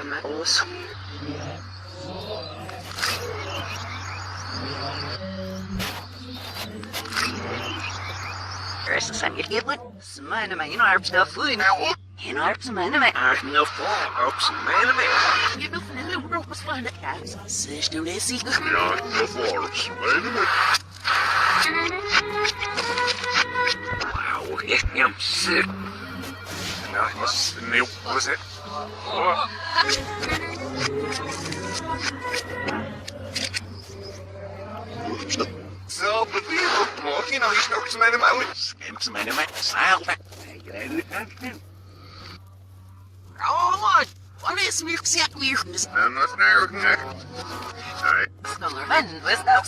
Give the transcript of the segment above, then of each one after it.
Metals. Eerst zijn je kippen. Smijnen mij in haar snel voelen nou. In haar smijnen mij. Haar snel vol. Ook smijnen mij. Je doet van een heel groot van de kaas. Ze doen dit ziek. Ja, snel vol. Smijnen mij. Wauw, echt heel sick. Nou, wat is nieuw? Wat is het? Zo, beweert nog. Je nou, je snokt ze mij de mouwen. Schimt ze mij de mouwen. Zeil weg. Nee, je rijdt niet. Oh, man. Wat is meer gezegd weer? En wat nou ook niet. Nee. Sneller man, wat is dat?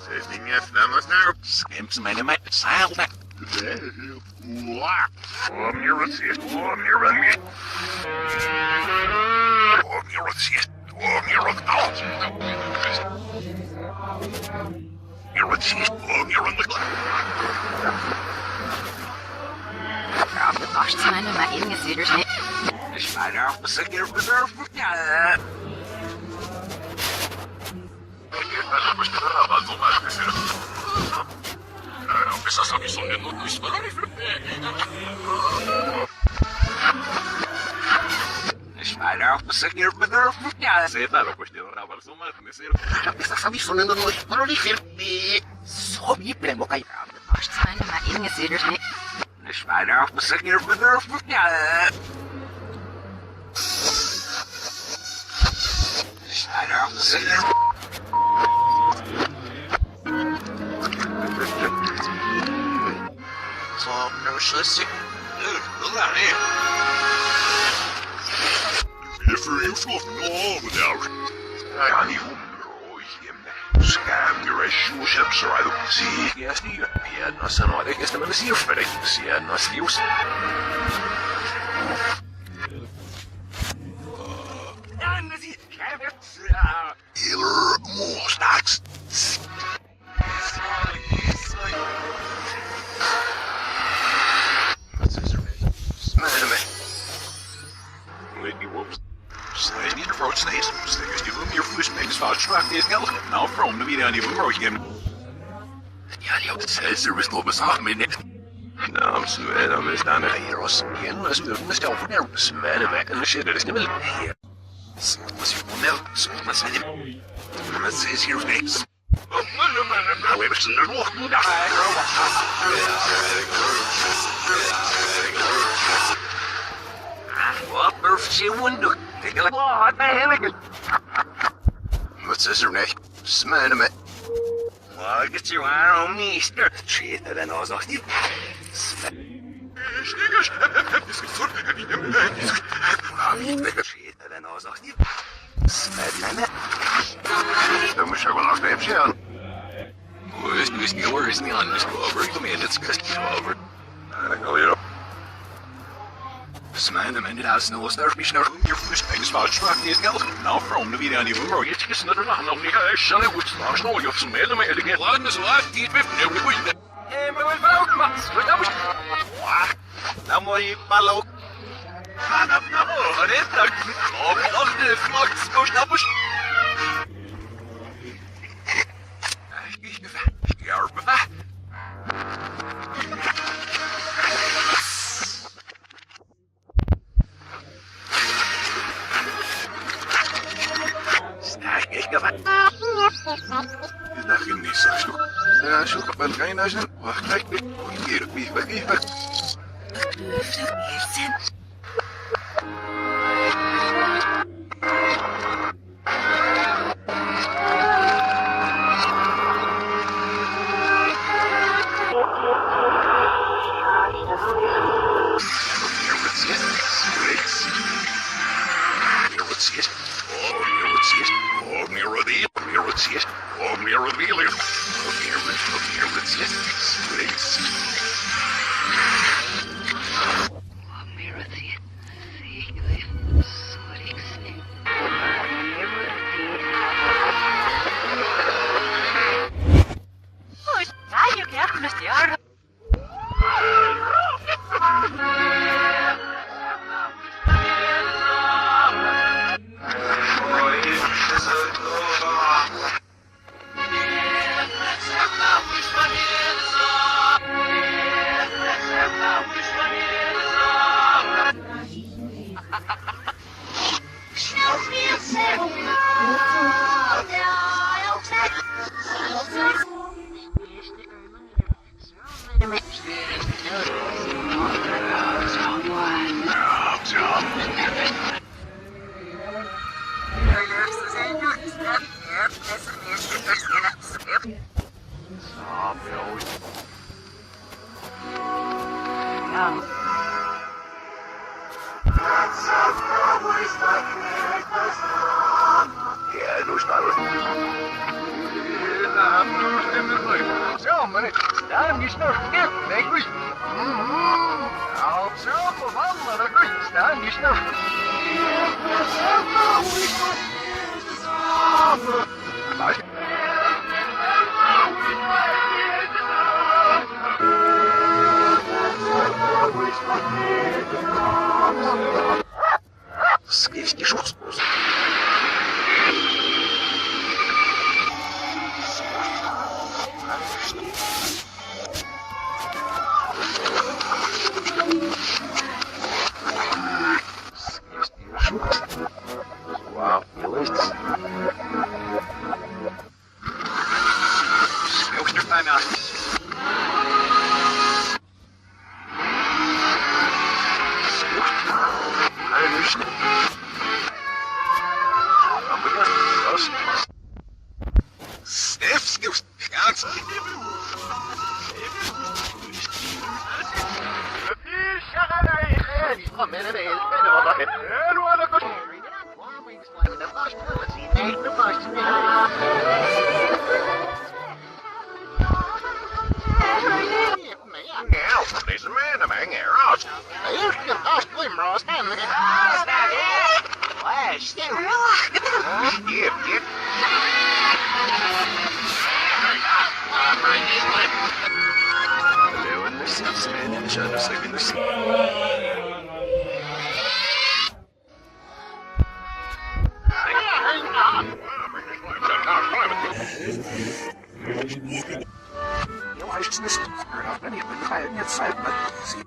Zet niet meer, dan was nou. Schimt ze mij de mouwen. Zeil weg. Wow. Oh, meer wat zit. Oh, meer wat meer. Oh, meer wat zit. Oh, meer wat oud. Meer wat zit. Oh, meer wat de ja, de kast zijn er maar ingezitters niet. Dus mij daar op een keer bezorgd. Ja. Esa solución no es para Espera, você quer poder ficar. Você tá na questão da versão mais conhecida. Essa solução não é para o só me premo cair. Basta ainda mais ingezitters niet. Espera, você quer poder ficar. Espera, você quer. Zo, nou is het. Laat hier. Even je vlot nog nou. Ja, die hoor je. Scam je relationship zo uit. Zie je eerst niet. Ja, dat is nou ik is de manier voor dit. Zie je, dat is nieuws. Ja, dat is Healer more stacks. Nou, from de video aan die broodje. Ja, die had het zelfs er nog bezag me net. Nou, ze dan is dan hier als en was de stel voor nou, ze weg en shit, dat is niet meer. Ja. Was je wel, wat zijn die? Wat is hier niks? Nou, we hebben ze nog goed. Wat durf je wonder? Ik wil wat bij hem. Wat is er niet? Smijnen me. Wat is je waarom niet? Schiet er dan als nog niet. Schiet er dan als nog niet. Smijnen me. Dan moet je wel afnemen, aan. Hoe is het niet hoor? Is niet anders over? Ik kom in het skust over. Dan ga je op. Smijnen me niet uit snel als daar is naar je voet. En zwaar strak is geld. Nou, from de video aan die broer. Je is net er nog niet. Hij zal het straks nog je op zijn midden maar ik laat me zo uit die het weer nieuw goed. Maar wat wou ik maar? Wat nou? Nou moet je ballo. Nou, wat is dat? Oh, dat is flok. Zo snel moet. Ja, maar. Dat ging niet zo zoek. Ja, zoek op een geen huis. Wacht, kijk. Hier, hier. Ja, du startest. Zo, maar daarom is nog stil, nee, goed. Op zoveel wandelen, goed, staan is nog. Сквозь шутку. Wow, belust. Stilster bij mij. Stef, skills, ganz. Deze man, man, eruit. Eerst de gast, Limro's, en de gast, stil. Yep. Leeuwen er zelfs mee in de shadows in de sea. Jo, hij is niet. Ik ben niet feit, maar zie.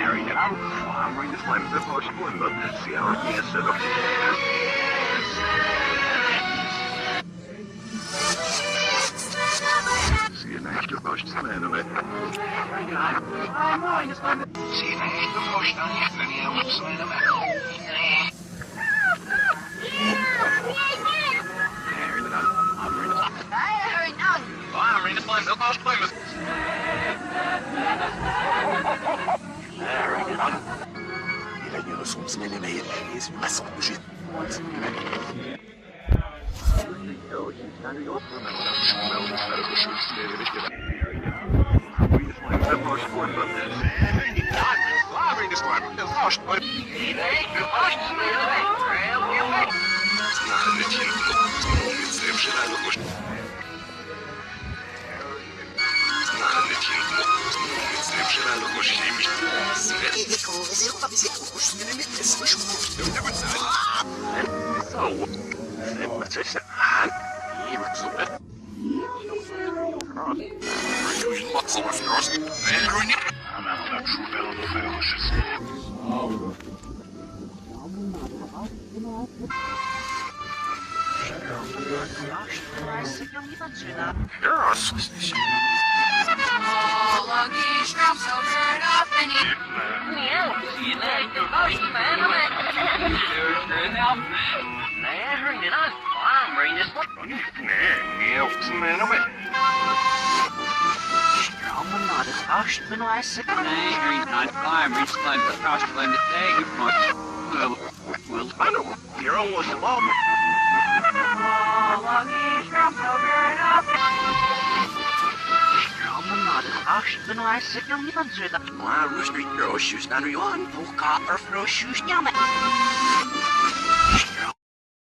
Harry, get out. I'm bringing the flames. That's much fun, but see how it gets set up. See an extra push to man of it. See an extra push on you, and you have some of it. Harry, get out. I'm bringing the flames. I'm bringing the flames. That's much fun. Il a soms semaine mee is massal bezit. Maar rustig, roosjes naar u aan, voor kaper, roosjes, jammer.